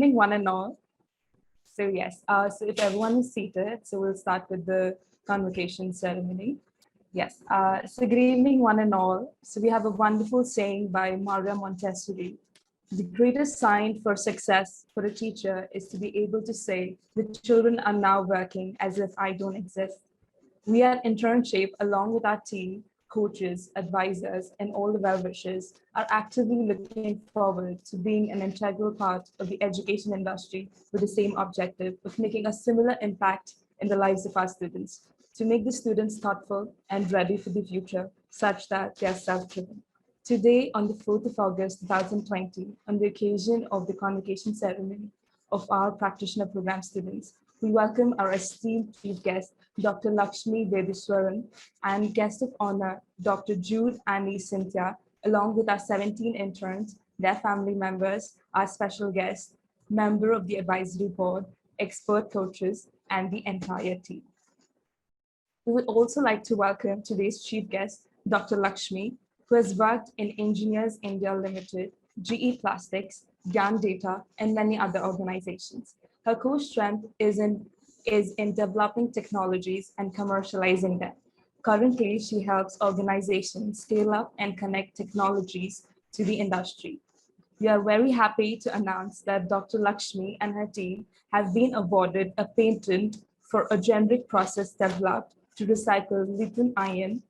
evening, one and all. So yes, so if everyone is seated, so we'll start with the convocation ceremony. Yes, so good evening, one and all. So we have a wonderful saying by Maria Montessori. The greatest sign for success for a teacher is to be able to say, the children are now working as if I don't exist. We at Internship, along with our team, coaches, advisors, and all the well-wishers, are actively looking forward to being an integral part of the education industry with the same objective of making a similar impact in the lives of our students, to make the students thoughtful and ready for the future such that they are self-driven. Today, on the 4th of August 2020, on the occasion of the convocation ceremony of our practitioner program students, we welcome our esteemed chief guest, Dr. Lakshmi Vediswaran, and guest of honor, Dr. Jude Annie Cynthia, along with our 17 interns, their family members, our special guests, member of the advisory board, expert coaches, and the entire team. We would also like to welcome today's chief guest, Dr. Lakshmi, who has worked in Engineers India Limited, GE Plastics, GAN Data, and many other organizations. Her core strength is in developing technologies and commercializing them. Currently, she helps organizations scale up and connect technologies to the industry. We are very happy to announce that Dr. Lakshmi and her team have been awarded a patent for a generic process developed to recycle lithium-ion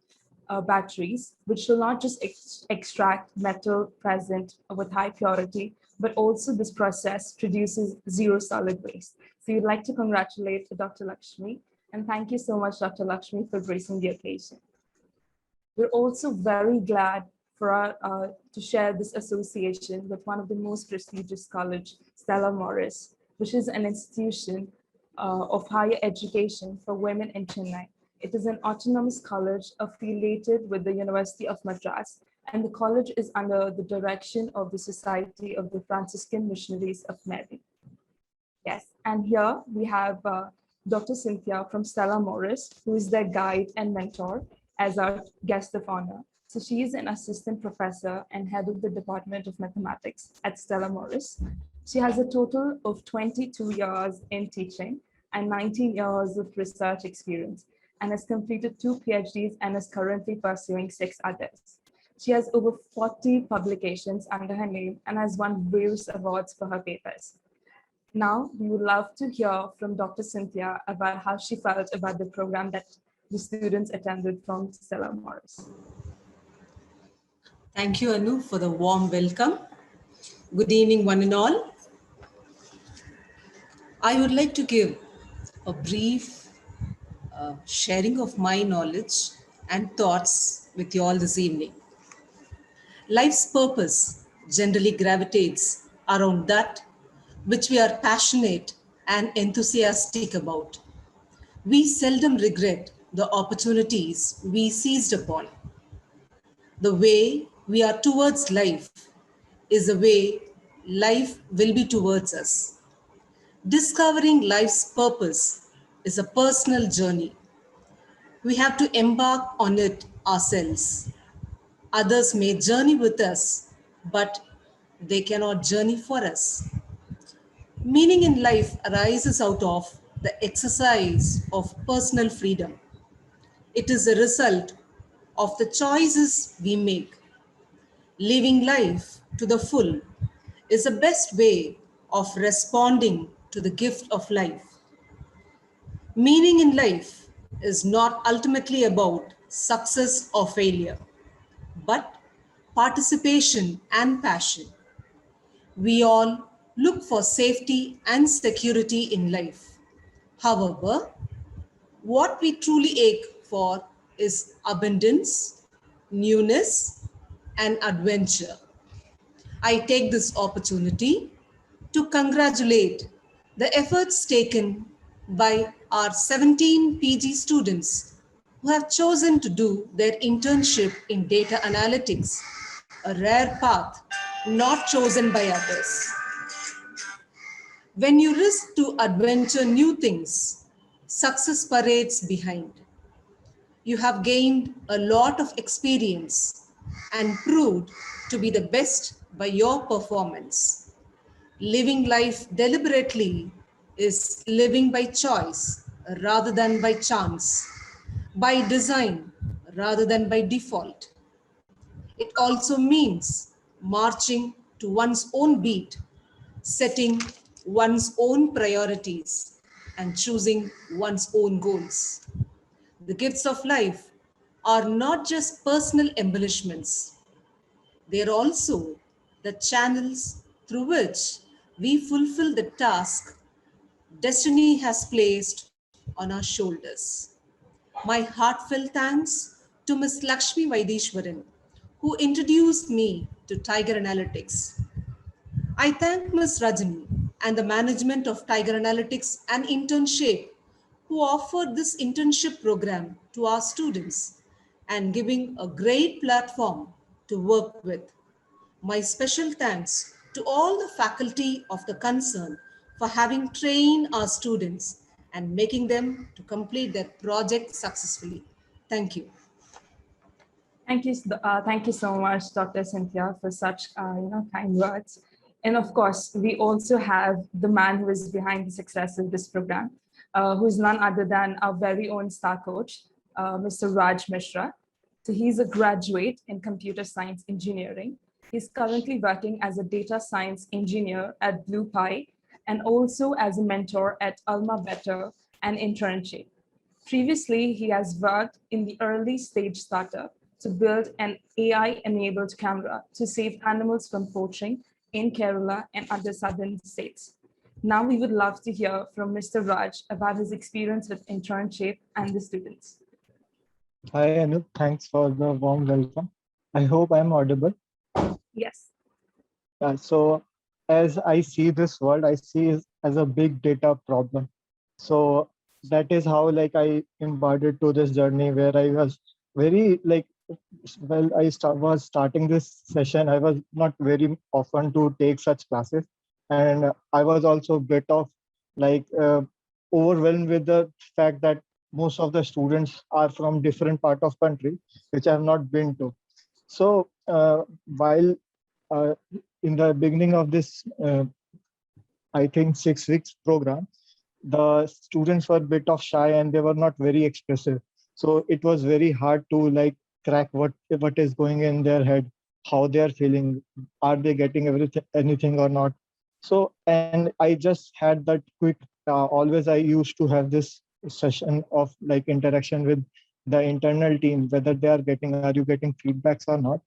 batteries, which will not just extract metal present with high purity, but also this process produces zero solid waste. So we'd like to congratulate Dr. Lakshmi, and thank you so much, Dr. Lakshmi, for gracing the occasion. We're also very glad to share this association with one of the most prestigious college, Stella Maris, which is an institution of higher education for women in Chennai. It is an autonomous college affiliated with the University of Madras, and the college is under the direction of the Society of the Franciscan Missionaries of Mary. Yes, and here we have Dr. Cynthia from Stella Maris, who is their guide and mentor as our guest of honor. So she is an assistant professor and head of the Department of Mathematics at Stella Maris. She has a total of 22 years in teaching and 19 years of research experience, and has completed 2 PhDs and is currently pursuing 6 others. She has over 40 publications under her name and has won various awards for her papers. Now, we would love to hear from Dr. Cynthia about how she felt about the program that the students attended from Stella Maris. Thank you, Anu, for the warm welcome. Good evening, one and all. I would like to give a brief sharing of my knowledge and thoughts with you all this evening. Life's purpose generally gravitates around that which we are passionate and enthusiastic about. We seldom regret the opportunities we seized upon. The way we are towards life is the way life will be towards us. Discovering life's purpose is a personal journey. We have to embark on it ourselves. Others may journey with us, but they cannot journey for us. Meaning in life arises out of the exercise of personal freedom. It is a result of the choices we make. Living life to the full is the best way of responding to the gift of life. Meaning in life is not ultimately about success or failure, but participation and passion. We all look for safety and security in life. However, what we truly ache for is abundance, newness, and adventure. I take this opportunity to congratulate the efforts taken by our 17 PG students who have chosen to do their internship in data analytics, a rare path not chosen by others. When you risk to adventure new things, success parades behind. You have gained a lot of experience and proved to be the best by your performance. Living life deliberately is living by choice rather than by chance, by design rather than by default. It also means marching to one's own beat, setting one's own priorities, and choosing one's own goals. The gifts of life are not just personal embellishments, they are also the channels through which we fulfill the task destiny has placed on our shoulders. My heartfelt thanks to Ms. Lakshmi Vaidishwaran, who introduced me to Tiger Analytics. I thank Ms. Rajani and the management of Tiger Analytics and Internship who offered this internship program to our students and giving a great platform to work with. My special thanks to all the faculty of the concern for having trained our students and making them to complete their project successfully. Thank you. Thank you so much, Dr. Cynthia, for such kind words. And of course, we also have the man who is behind the success of this program, who is none other than our very own star coach, Mr. Raj Mishra. So he's a graduate in computer science engineering. He's currently working as a data science engineer at Blue Pie and also as a mentor at Alma Better and internship. Previously, he has worked in the early stage startup to build an AI-enabled camera to save animals from poaching in Kerala and other southern states. Now we would love to hear from Mr. Raj about his experience with internship and the students. Hi, Anup. Thanks for the warm welcome. I hope I'm audible. Yes. So, as I see this world, I see it as a big data problem. So that is how I embodied to this journey where I was very was starting this session. I was not very often to take such classes, and I was also a bit of like uh, overwhelmed with the fact that most of the students are from different part of country which I have not been to. So while uh, in the beginning of this I think 6 weeks program, the students were a bit of shy and they were not very expressive. So it was very hard to crack what is going in their head, how they are feeling, are they getting anything or not. So and I just had that quick. Always I used to have this session of interaction with the internal team, whether they are getting, are you getting feedbacks or not.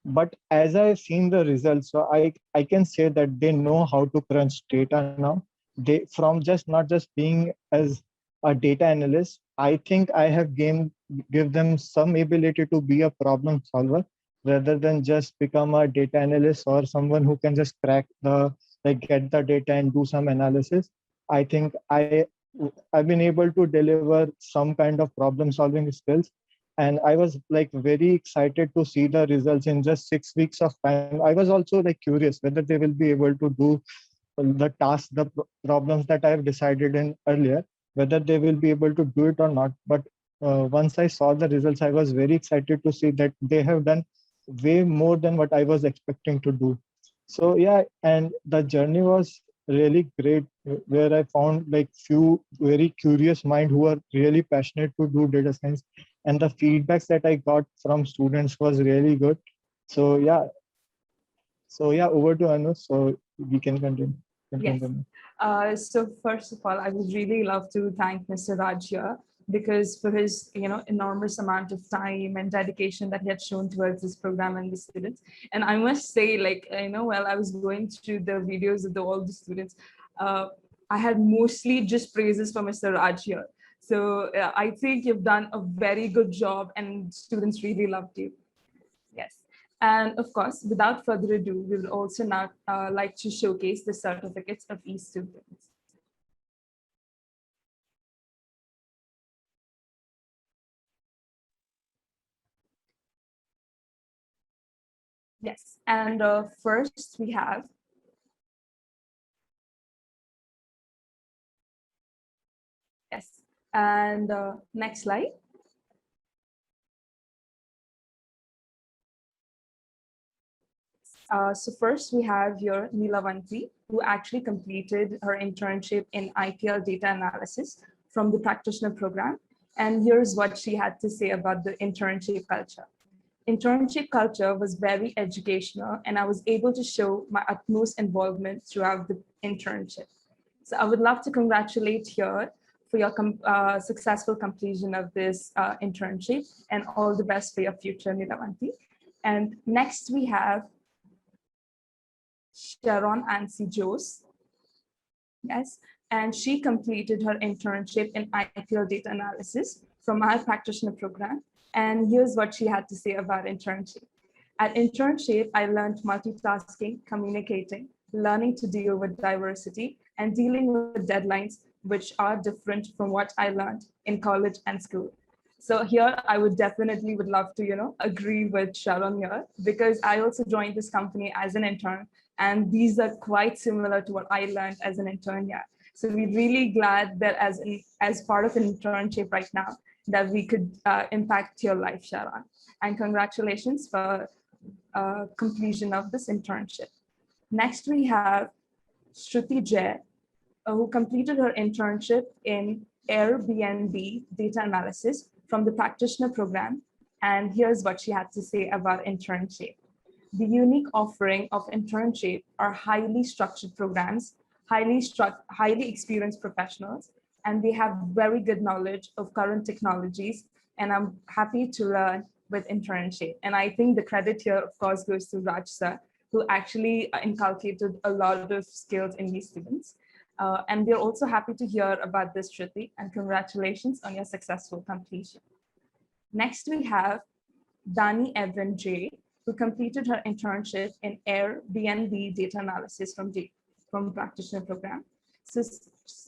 But as I've seen the results, so I can say that they know how to crunch data now. They from just not just being as a data analyst, I think I have give them some ability to be a problem solver rather than just become a data analyst or someone who can just crack the get the data and do some analysis. I think I've been able to deliver some kind of problem solving skills, and I was very excited to see the results in just 6 weeks of time. I was also curious whether they will be able to do the tasks, the problems that I have decided in earlier, whether they will be able to do it or not. But once I saw the results, I was very excited to see that they have done way more than what I was expecting to do. So yeah, and the journey was really great, where I found few very curious mind who are really passionate to do data science, and the feedbacks that I got from students was really good. So yeah, over to Anu, so we can continue. Yes. So first of all, I would really love to thank Mr. Raj here because for his enormous amount of time and dedication that he had shown towards this program and the students. And I must say, while I was going through the videos of all the students, uh, I had mostly just praises for Mr. Raj here. So I think you've done a very good job and students really loved you. Yes. And of course, without further ado, we will also now like to showcase the certificates of each students. Yes, and first we have, yes, and next slide. So first we have here Nilavanti, who actually completed her internship in IPL data analysis from the practitioner program. And here's what she had to say about the internship culture. Internship culture was very educational, and I was able to show my utmost involvement throughout the internship. So I would love to congratulate here for your successful completion of this internship, and all the best for your future, Nilavanti. And next we have Sharon Ansi Jose. Yes, and she completed her internship in IPL data analysis from our practitioner program. And here's what she had to say about internship. At internship, I learned multitasking, communicating, learning to deal with diversity, and dealing with deadlines, which are different from what I learned in college and school. So here, I would definitely would love to, agree with Sharon here, because I also joined this company as an intern, and these are quite similar to what I learned as an intern here. So we're really glad that as part of an internship right now, that we could impact your life, Sharon. And congratulations for completion of this internship. Next, we have Shruti Jay, who completed her internship in Airbnb data analysis from the practitioner program. And here's what she had to say about internship. The unique offering of internship are highly structured programs, highly experienced professionals, and they have very good knowledge of current technologies. And I'm happy to learn with internship. And I think the credit here, of course, goes to Raj sir, who actually inculcated a lot of skills in these students. And we're also happy to hear about this, Shruti, and congratulations on your successful completion. Next, we have Dani Evan J, who completed her internship in Airbnb data analysis from practitioner program. So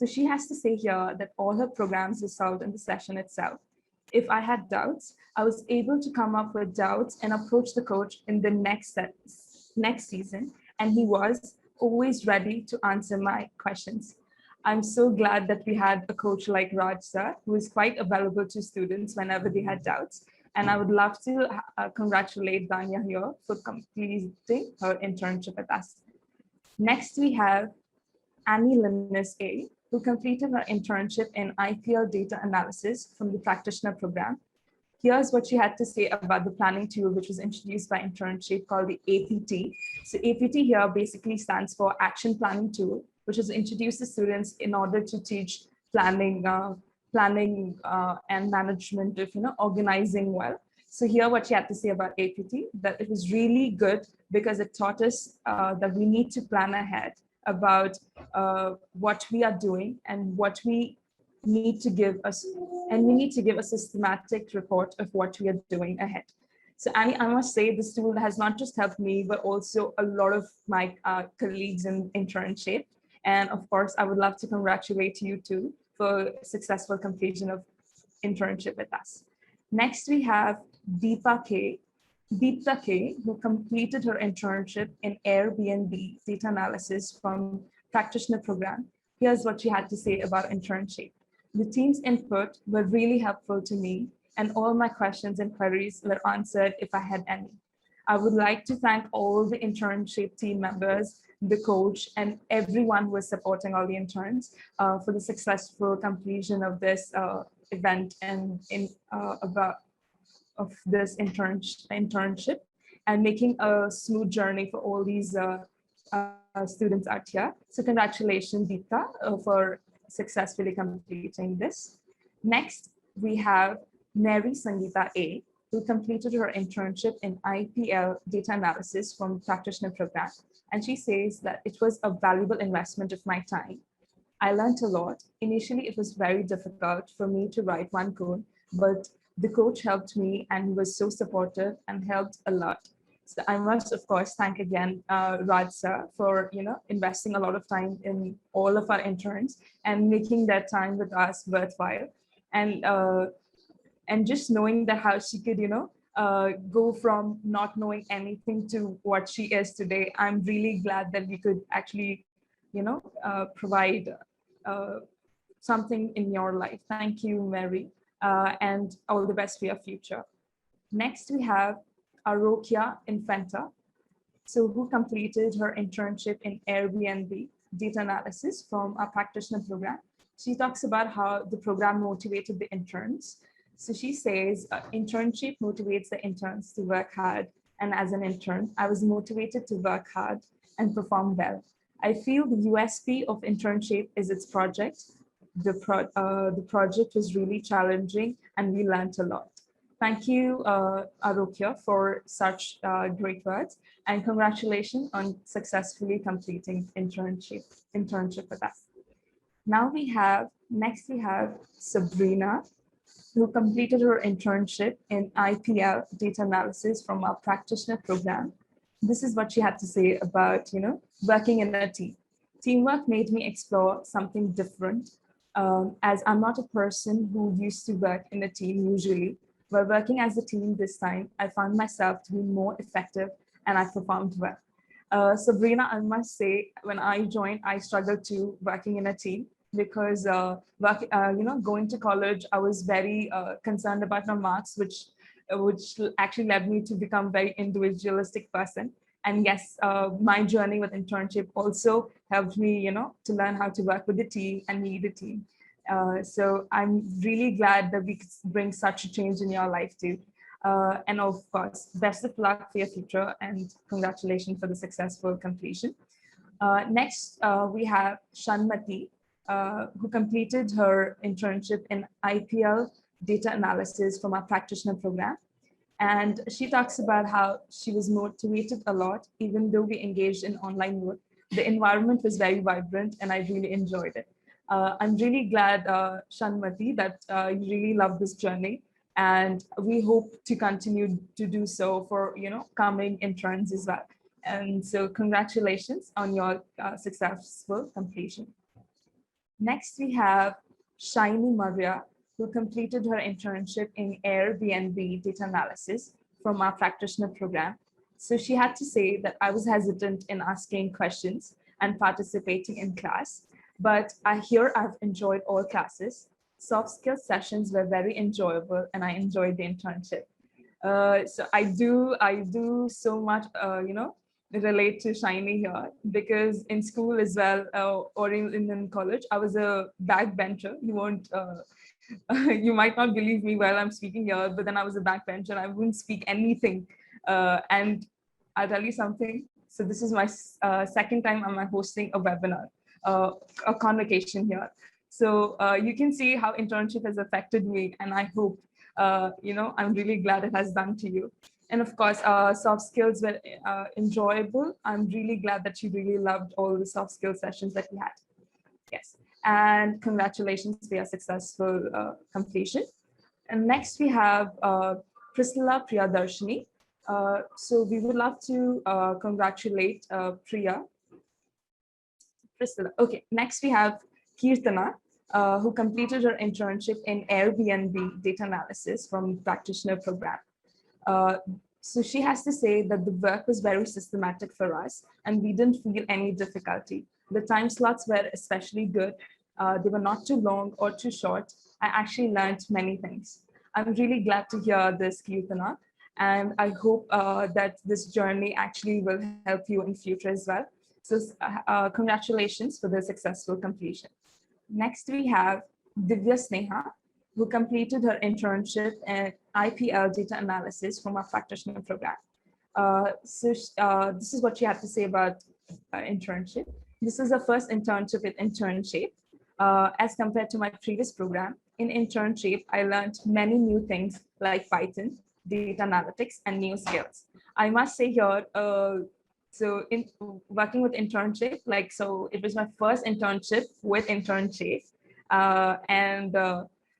she has to say here that all her programs were solved in the session itself. If I had doubts, I was able to come up with doubts and approach the coach in the next season, and he was always ready to answer my questions. I'm so glad that we had a coach like Raj sir, who is quite available to students whenever they had doubts. And I would love to congratulate Danya here for completing her internship with us. Next, we have Annie Linus A, who completed her internship in IPL data analysis from the practitioner program. Here's what she had to say about the planning tool, which was introduced by internship called the APT. So APT here basically stands for Action Planning Tool, which was introduced to students in order to teach planning and management of organizing well. So here what she had to say about APT, that it was really good because it taught us that we need to plan ahead about what we are doing and what we need to give us, and we need to give a systematic report of what we are doing ahead. So Annie, I must say this tool has not just helped me, but also a lot of my colleagues in internship. And of course, I would love to congratulate you too for successful completion of internship with us. Next, we have Deepa K, who completed her internship in Airbnb data analysis from practitioner program. Here's what she had to say about internship. The team's input were really helpful to me, and all my questions and queries were answered if I had any. I would like to thank all the internship team members, the coach, and everyone who is supporting all the interns for the successful completion of this event and of this internship, and making a smooth journey for all these students out here. So congratulations, Deepta, for successfully completing this. Next, we have Mary Sangeeta A, who completed her internship in IPL data analysis from practitioner program. And she says that it was a valuable investment of my time. I learned a lot. Initially, it was very difficult for me to write one code, but the coach helped me and he was so supportive and helped a lot. So I must, of course, thank again Raj sir for investing a lot of time in all of our interns and making that time with us worthwhile. And just knowing that how she could go from not knowing anything to what she is today. I'm really glad that we could actually provide something in your life. Thank you, Mary, and all the best for your future. Next, we have Arokia Infanta, so who completed her internship in Airbnb data analysis from our practitioner program. She talks about how the program motivated the interns. So she says, internship motivates the interns to work hard. And as an intern, I was motivated to work hard and perform well. I feel the USP of internship is its project. The project was really challenging and we learned a lot. Thank you, Arokya, for such great words, and congratulations on successfully completing internship with us. Next we have Sabrina, who completed her internship in IPL data analysis from our practitioner program. This is what she had to say about, working in a team. Teamwork made me explore something different, as I'm not a person who used to work in a team usually. While working as a team this time, I found myself to be more effective and I performed well. Sabrina, I must say, when I joined, I struggled to working in a team because going to college, I was very concerned about my marks, which actually led me to become a very individualistic person. And yes, my journey with internship also helped me, to learn how to work with the team and lead a team. So I'm really glad that we could bring such a change in your life too. And of course, best of luck for your future and congratulations for the successful completion. Next, we have Shanmati, who completed her internship in IPL data analysis from our practitioner program. And she talks about how she was motivated a lot, even though we engaged in online work. The environment was very vibrant and I really enjoyed it. I'm really glad, Shanmati, that you really love this journey. And we hope to continue to do so for, coming interns as well. And so congratulations on your successful completion. Next, we have Shiny Maria, who completed her internship in Airbnb data analysis from our practitioner program. So she had to say that I was hesitant in asking questions and participating in class, but I've enjoyed all classes. Soft skills sessions were very enjoyable and I enjoyed the internship. So I do so much, relate to Shiny here because in school as well, or in college, I was a backbencher. You might not believe me while I'm speaking here, but then I was a backbencher. I wouldn't speak anything. And I'll tell you something. So this is my second time I'm hosting a webinar, a convocation here. So you can see how internship has affected me, and I hope, I'm really glad it has done to you. And of course, soft skills were enjoyable. I'm really glad that you really loved all the soft skill sessions that we had. Yes, and congratulations for your successful completion. And next we have Priscilla Priyadarshini. So we would love to congratulate Priscilla. Okay, next we have Kirtana, who completed her internship in Airbnb data analysis from practitioner program. So she has to say that the work was very systematic for us and we didn't feel any difficulty. The time slots were especially good. They were not too long or too short. I actually learned many things. I'm really glad to hear this, Kirtana, and I hope that this journey actually will help you in future as well. So congratulations for the successful completion. Next, we have Divya Sneha, who completed her internship in IPL data analysis from our practitioner program. This is what she had to say about internship. This is the first internship with internship. As compared to my previous program, in internship, I learned many new things like Python, data analytics, and new skills. I must say here, so in working with internship, it was my first internship with internship. And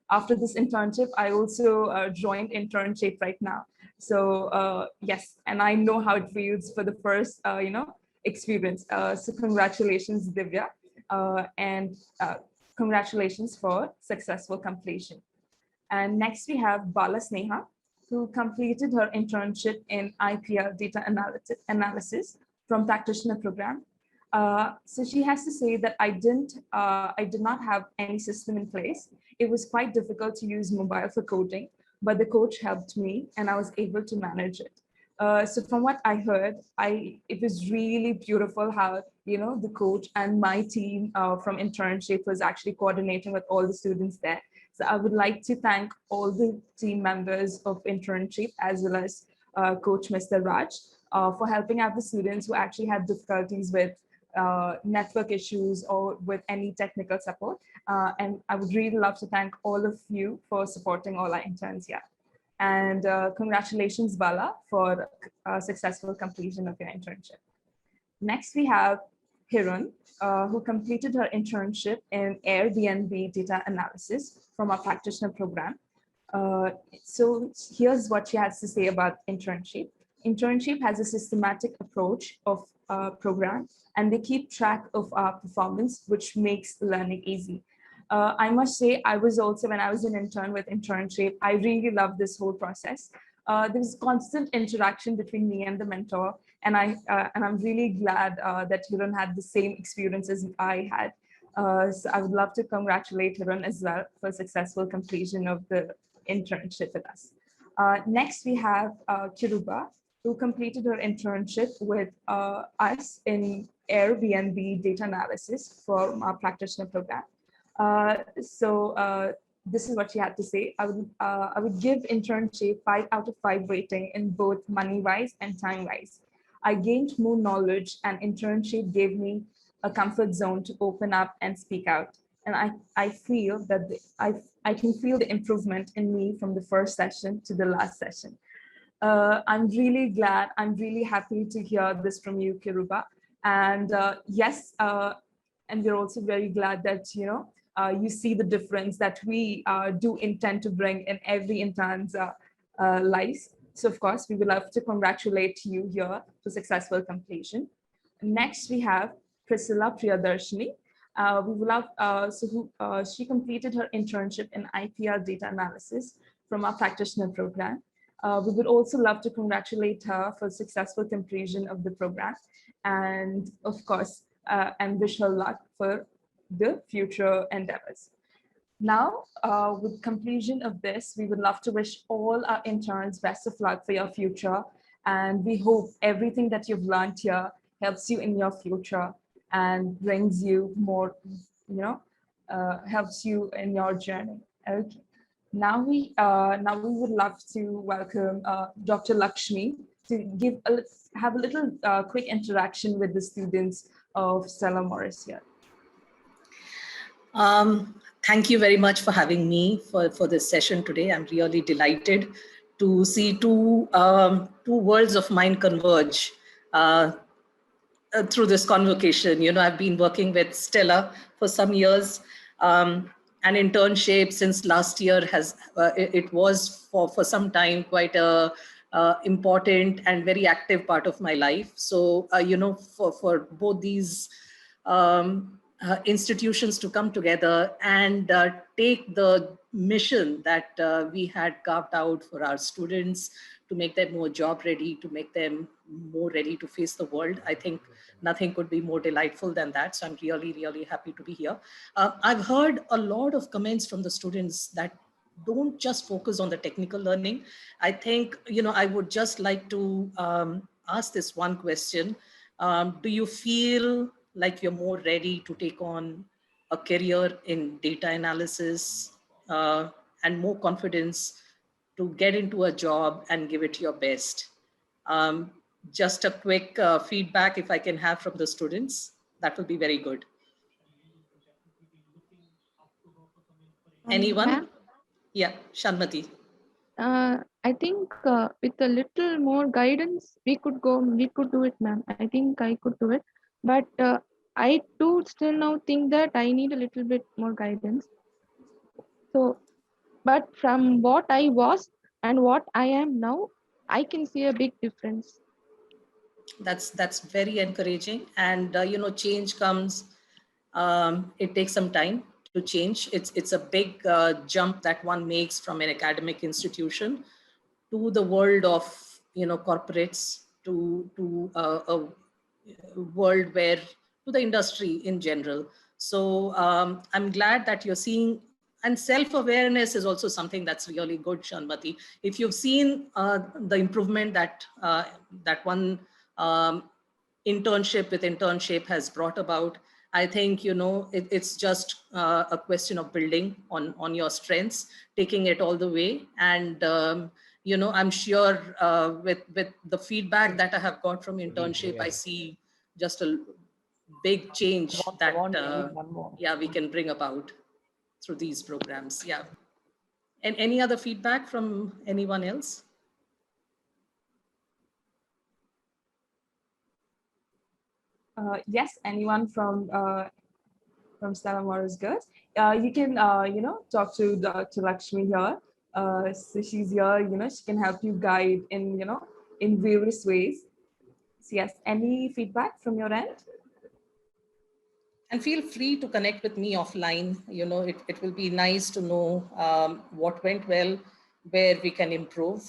after this internship, I also joined internship right now. So yes, and I know how it feels for the first, experience. So congratulations, Divya, and congratulations for successful completion. And next we have Bala Sneha, who completed her internship in IPL data analysis from practitioner program. So she has to say that I did not have any system in place. It was quite difficult to use mobile for coding, but the coach helped me and I was able to manage it. So from what I heard, it was really beautiful how the coach and my team from internship was actually coordinating with all the students there. So I would like to thank all the team members of internship as well as Coach Mr. Raj for helping out the students who actually had difficulties with network issues or with any technical support. And I would really love to thank all of you for supporting all our interns here. And congratulations, Bala, for a successful completion of your internship. Next, we have Hirun, who completed her internship in Airbnb data analysis from our practitioner program. So here's what she has to say about internship. Internship has a systematic approach of program, and they keep track of our performance, which makes learning easy. I must say, I was also, when I was an intern with internship, I really loved this whole process. There was constant interaction between me and the mentor, and I'm really glad that Hiran had the same experience as I had. So I would love to congratulate Hiran as well for successful completion of the internship with us. Next, we have Kiruba, who completed her internship with us in Airbnb data analysis for our practitioner program. This is what she had to say. I would give internship 5 out of 5 rating in both money wise and time wise. I gained more knowledge, and internship gave me a comfort zone to open up and speak out. And I feel that I can feel the improvement in me from the first session to the last session. I'm really glad. I'm really happy to hear this from you, Kiruba. And yes, and we're also very glad that you see the difference that we do intend to bring in every intern's lives. So of course, we would love to congratulate you here for successful completion. Next, we have Priscilla Priyadarshini. We would love, she completed her internship in IPR data analysis from our practitioner program. We would also love to congratulate her for successful completion of the program, and of course, and wish her luck for the future endeavors. Now, with completion of this, we would love to wish all our interns best of luck for your future. And we hope everything that you've learned here helps you in your future and brings you more, helps you in your journey. Okay. Now we would love to welcome Dr. Lakshmi to have a little quick interaction with the students of Stella Maris here. Thank you very much for having me for this session today. I'm really delighted to see two worlds of mine converge through this convocation. I've been working with Stella for some years. An internship since last year it was for some time quite a important and very active part of my life. So, for both these institutions to come together and take the mission that we had carved out for our students to make them more job ready, to make them more ready to face the world. I think nothing could be more delightful than that. So I'm really, really happy to be here. I've heard a lot of comments from the students that don't just focus on the technical learning. I think, I would just like to ask this one question. Do you feel like you're more ready to take on a career in data analysis and more confidence to get into a job and give it your best? Just a quick feedback, if I can have from the students, that will be very good. Anyone? Yeah, Shanmati. I think with a little more guidance, we could do it, ma'am. I think I could do it. But I too still now think that I need a little bit more guidance. So, but from what I was and what I am now, I can see a big difference. That's very encouraging. And, change comes, it takes some time to change. It's a big jump that one makes from an academic institution to the world of, corporates, to a world where, to the industry in general. So I'm glad that you're seeing, And self-awareness is also something that's really good, Shanmati. If you've seen the improvement that one internship with internship has brought about, I think, it's just a question of building on your strengths, taking it all the way. And, I'm sure with the feedback that I have got from internship, I see just a big change that, yeah, we can bring about through these programs. Yeah. And any other feedback from anyone else? Yes, anyone from Stella Maris Girls. You can, talk to Lakshmi here. So she's here, she can help you guide in various ways. So yes, any feedback from your end? And feel free to connect with me offline. It will be nice to know what went well, where we can improve,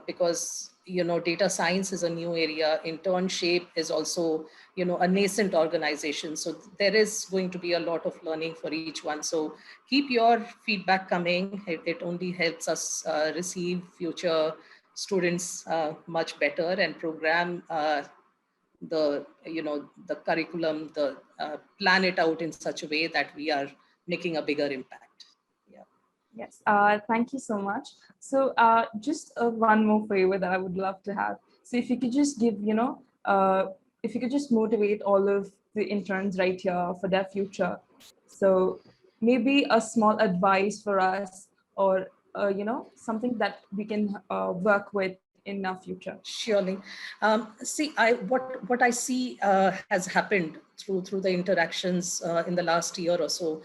because, data science is a new area. Internship is also, a nascent organization. So there is going to be a lot of learning for each one. So keep your feedback coming. It only helps us receive future students much better and program the curriculum, the plan it out in such a way that we are making a bigger impact. Yeah. Yes, thank you so much. So just one more favor that I would love to have. So if you could just give, if you could just motivate all of the interns right here for their future. So maybe a small advice for us, or something that we can work with in our future. Surely. See, what I see has happened through the interactions in the last year or so.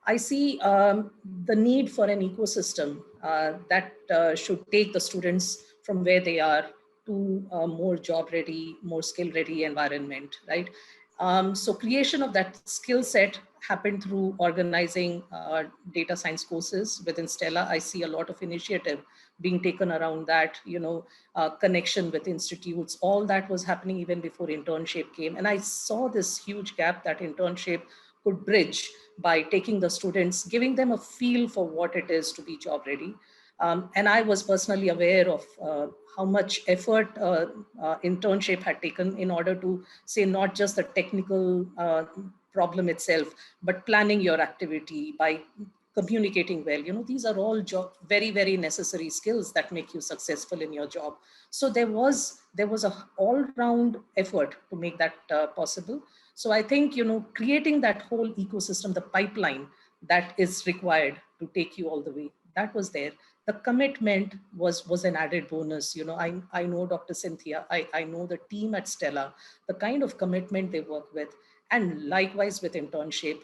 I see the need for an ecosystem that should take the students from where they are to a more job ready, more skill ready environment, right? So creation of that skill set happened through organizing data science courses within Stella. I see a lot of initiative being taken around that, connection with institutes. All that was happening even before internship came. And I saw this huge gap that internship could bridge by taking the students, giving them a feel for what it is to be job ready. And I was personally aware of how much effort internship had taken in order to say not just the technical problem itself, but planning your activity by communicating well. These are all very, very necessary skills that make you successful in your job. So there was a all-round effort to make that possible. So I think, creating that whole ecosystem, the pipeline that is required to take you all the way, that was there. The commitment was an added bonus. I know Dr. Cynthia, I know the team at Stella, the kind of commitment they work with. And likewise with internship,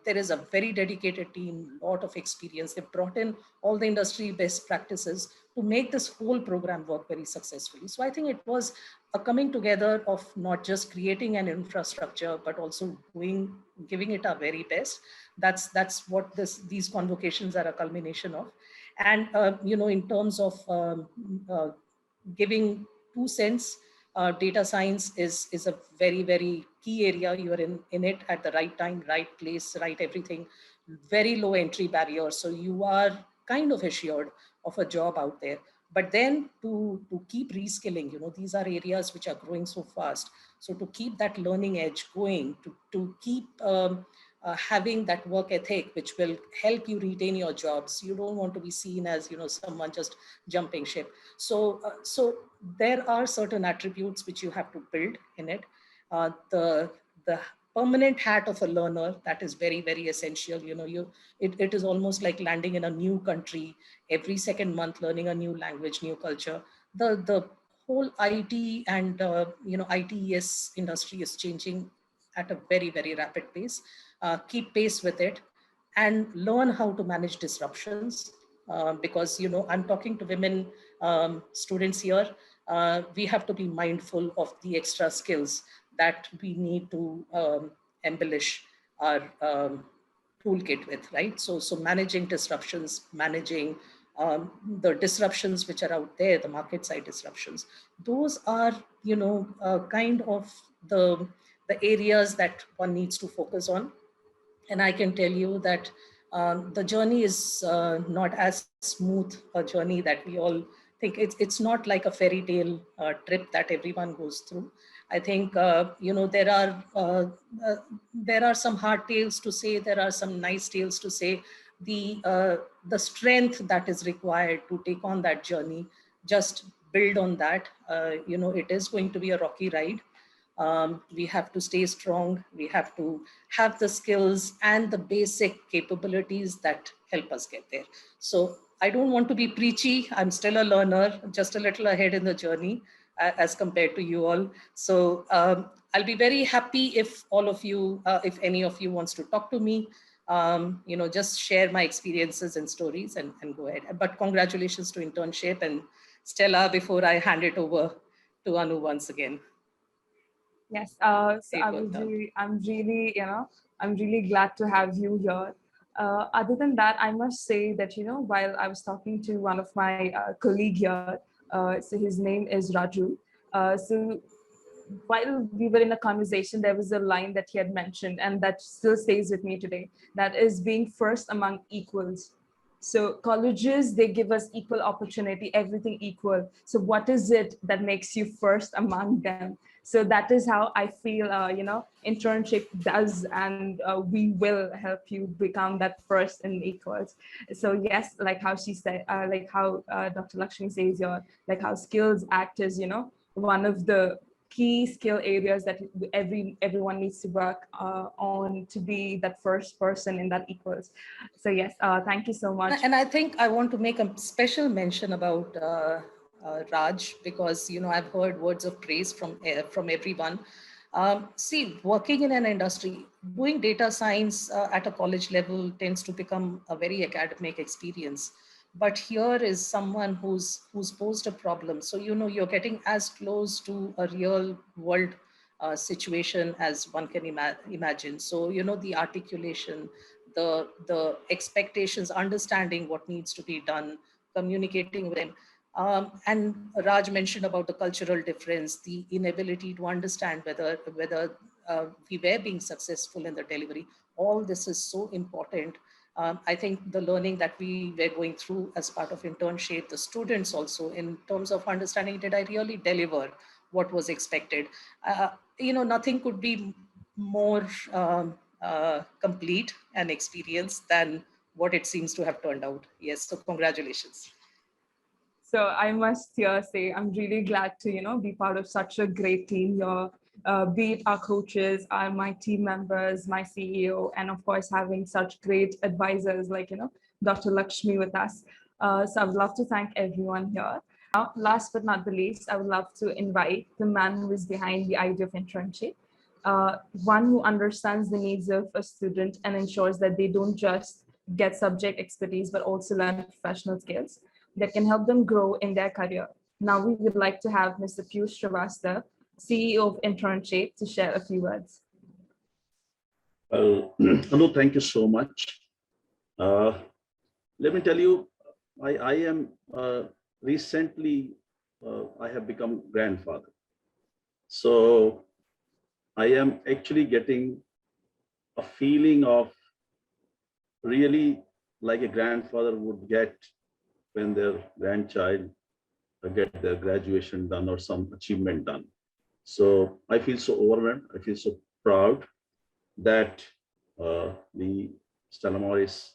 there is a very dedicated team, lot of experience. They've brought in all the industry best practices to make this whole program work very successfully. So I think it was a coming together of not just creating an infrastructure, but also giving it our very best. That's what these convocations are a culmination of. And, in terms of giving 2 cents, data science is a very, very key area. You are in it at the right time, right place, right everything. Very low entry barrier. So you are kind of assured of a job out there. But then to keep reskilling, these are areas which are growing so fast. So to keep that learning edge going, to keep having that work ethic, which will help you retain your jobs. You don't want to be seen as, someone just jumping ship. So there are certain attributes which you have to build in it. The permanent hat of a learner, that is very, very essential. It is almost like landing in a new country every second month, learning a new language, new culture. The whole IT and ITES industry is changing at a very, very rapid pace. Keep pace with it and learn how to manage disruptions. Because, I'm talking to women students here. We have to be mindful of the extra skills that we need to embellish our toolkit with, right? So managing disruptions, managing the disruptions which are out there, the market side disruptions, those are, kind of the areas that one needs to focus on. And I can tell you that The journey is not as smooth a journey that we all think. It's not like a fairy tale trip that everyone goes through. I think there are some hard tales to say. There are some nice tales to say. The strength that is required to take on that journey, just build on that. It is going to be a rocky ride. We have to stay strong. We have to have the skills and the basic capabilities that help us get there. So I don't want to be preachy. I'm still a learner, just a little ahead in the journey as compared to you all. So I'll be very happy if all of you, if any of you wants to talk to me, just share my experiences and stories and go ahead. But congratulations to internship and Stella, before I hand it over to Anu once again. Yes, so I'm really glad to have you here. Other than that, I must say that, while I was talking to one of my colleague here, so his name is Raju. So while we were in a conversation, there was a line that he had mentioned, and that still stays with me today. That is being first among equals. So colleges, they give us equal opportunity, everything equal. So what is it that makes you first among them? So that is how I feel, internship does, and we will help you become that first in equals. So yes, like how she said, like how Dr. Lakshmi says, like how skills act as, one of the key skill areas that everyone needs to work on to be that first person in that equals. So yes, thank you so much. And I think I want to make a special mention about Raj, because I've heard words of praise from everyone. See, working in an industry, doing data science at a college level tends to become a very academic experience. But here is someone who's posed a problem. So you're getting as close to a real world situation as one can imagine. So the articulation, the expectations, understanding what needs to be done, communicating with them. And Raj mentioned about the cultural difference, the inability to understand whether we were being successful in the delivery. All this is so important. I think the learning that we were going through as part of internship, the students also, in terms of understanding, did I really deliver what was expected? Nothing could be more complete an experience than what it seems to have turned out. Yes, so congratulations. So I must here say I'm really glad to be part of such a great team here. Be it our coaches, my team members, my CEO, and of course having such great advisors like Dr. Lakshmi with us. So I would love to thank everyone here. Now, last but not the least, I would love to invite the man who is behind the idea of internship. One who understands the needs of a student and ensures that they don't just get subject expertise, but also learn professional skills that can help them grow in their career. Now we would like to have Mr. Piyush Srivastava, CEO of Internship, to share a few words. Well, Anu, thank you so much. Let me tell you, I am recently, I have become grandfather. So I am actually getting a feeling of really like a grandfather would get when their grandchild get their graduation done or some achievement done. So I feel so overwhelmed. I feel so proud that the Stella Maris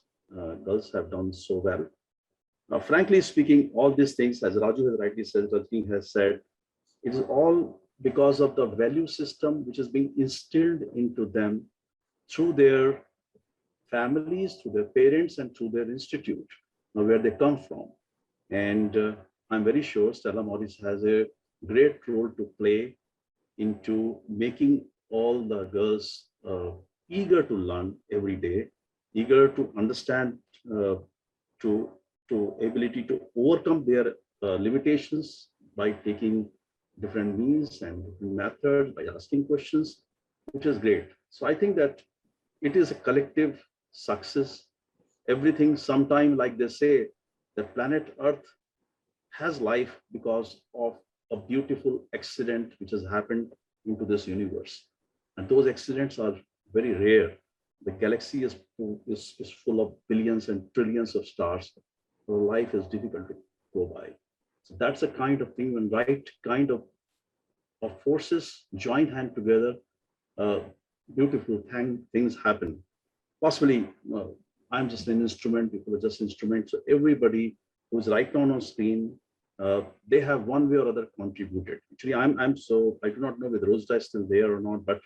girls have done so well. Now, frankly speaking, all these things, as Raju has rightly said, Rajni has said, it is all because of the value system which is being instilled into them through their families, through their parents, and through their institute, where they come from. And I'm very sure Stella Maris has a great role to play into making all the girls eager to learn every day, eager to understand, to ability to overcome their limitations by taking different means and different methods, by asking questions, which is great. So I think that it is a collective success. Everything, sometime like they say, the planet Earth has life because of a beautiful accident which has happened into this universe. And those accidents are very rare. the galaxy is full of billions and trillions of stars. So life is difficult to go by. So that's the kind of thing when right kind of forces join hand together, uh, beautiful things happen. Possibly, I'm just an instrument, people are just instruments. So everybody who's right now on screen, they have one way or other contributed. Actually, I do not know whether Rosda is still there or not, but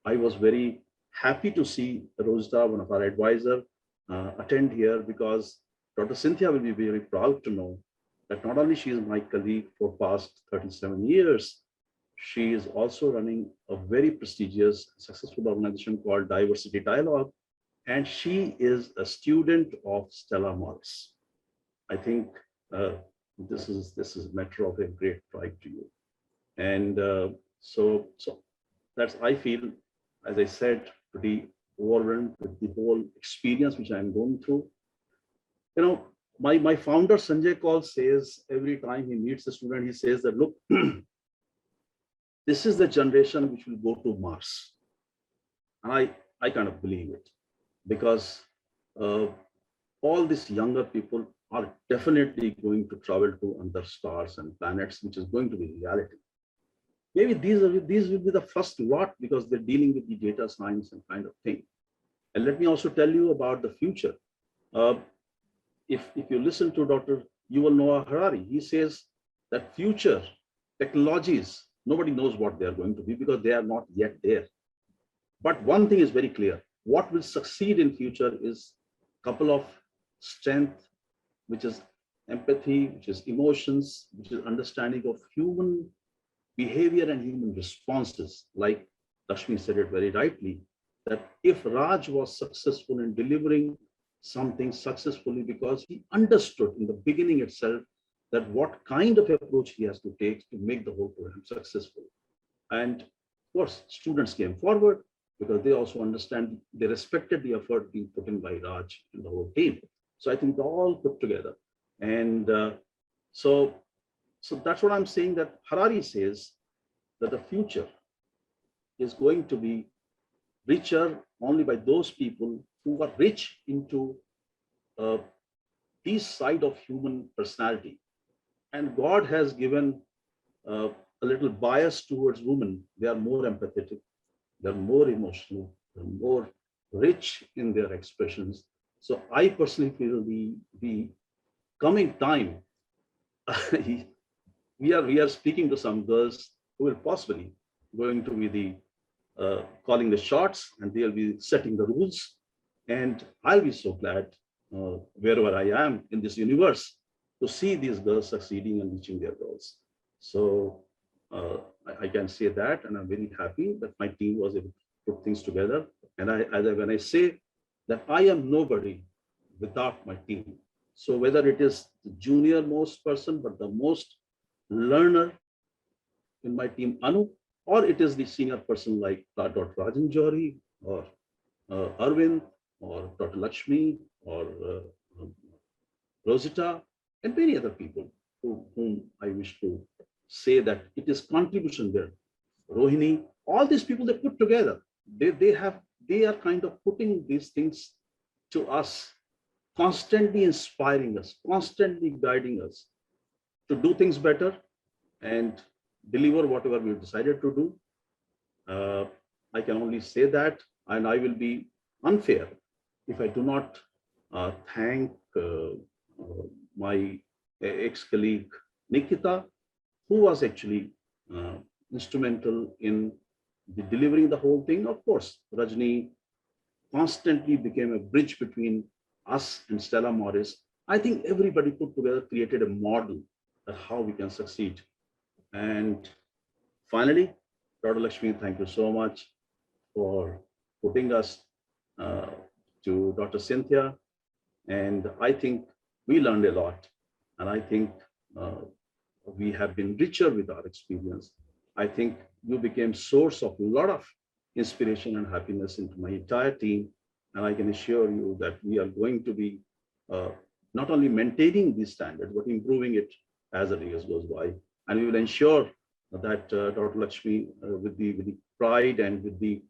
I was very happy to see Rosda, one of our advisor, attend here, because Dr. Cynthia will be very proud to know that not only she is my colleague for past 37 years, she is also running a very prestigious, successful organization called Diversity Dialogue, and she is a student of Stella Maris. I think this is a matter of a great pride to you, and so that's, I feel, as I said, pretty overwhelmed with the whole experience which I'm going through. You know, my founder Sanjay Kaul says every time he meets a student, he says that, look, this is the generation which will go to Mars, and I kind of believe it, because all these younger people are definitely going to travel to other stars and planets, which is going to be reality. Maybe these will be the first lot, because they're dealing with the data science and kind of thing. And let me also tell you about the future. If you listen to Dr. Yuval Noah Harari, he says that future technologies, nobody knows what they are going to be because they are not yet there. But one thing is very clear: what will succeed in future is a couple of strength, which is empathy, which is emotions, which is understanding of human behavior and human responses. Like Lakshmi said it very rightly, that if Raj was successful in delivering something successfully, because he understood in the beginning itself that what kind of approach he has to take to make the whole program successful. And of course, students came forward because they also understand, they respected the effort being put in by Raj and the whole team. So I think they're all put together. And so that's what I'm saying, that Harari says that the future is going to be richer only by those people who are rich into this side of human personality. And God has given a little bias towards women. They are more empathetic, they're more emotional, they're more rich in their expressions. So I personally feel the coming time, we are speaking to some girls who will possibly going to be the calling the shots, and they'll be setting the rules. And I'll be so glad wherever I am in this universe to see these girls succeeding and reaching their goals. So I can say that, and I'm very happy that my team was able to put things together. And when I say that I am nobody without my team. So whether it is the junior most person, but the most learner in my team, Anu, or it is the senior person like Dr. Rajan Johari, or Arvind, or Dr. Lakshmi, or Rosita, and many other people whom I wish to say that it is contribution there. Rohini, all these people they put together, they are kind of putting these things to us, constantly inspiring us, constantly guiding us to do things better and deliver whatever we've decided to do. I can only say that, and I will be unfair if I do not thank my ex-colleague Nikita, who was actually instrumental in delivering the whole thing. Of course, Rajni constantly became a bridge between us and Stella Maris. I think everybody put together created a model of how we can succeed. And finally, Dr. Lakshmi, thank you so much for putting us to Dr. Cynthia. And I think we learned a lot. And I think we have been richer with our experience. I think you became source of a lot of inspiration and happiness into my entire team. And I can assure you that we are going to be not only maintaining these standards, but improving it as the years goes by. And we will ensure that Dr. Lakshmi, with the pride and with the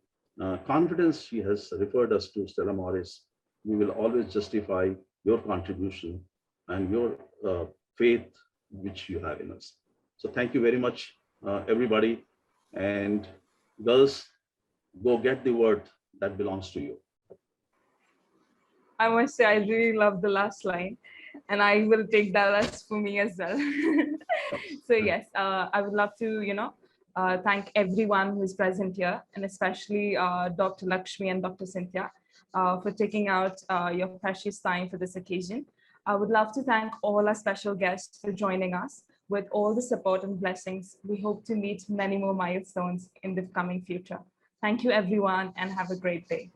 confidence she has referred us to, Stella Maris, we will always justify your contribution and your faith which you have in us. So thank you very much, everybody. And girls, go get the word that belongs to you. I must say, I really love the last line, and I will take that as for me as well. So yes, I would love to, thank everyone who is present here, and especially Dr. Lakshmi and Dr. Cynthia for taking out your precious time for this occasion. I would love to thank all our special guests for joining us. With all the support and blessings, we hope to meet many more milestones in the coming future. Thank you, everyone, and have a great day.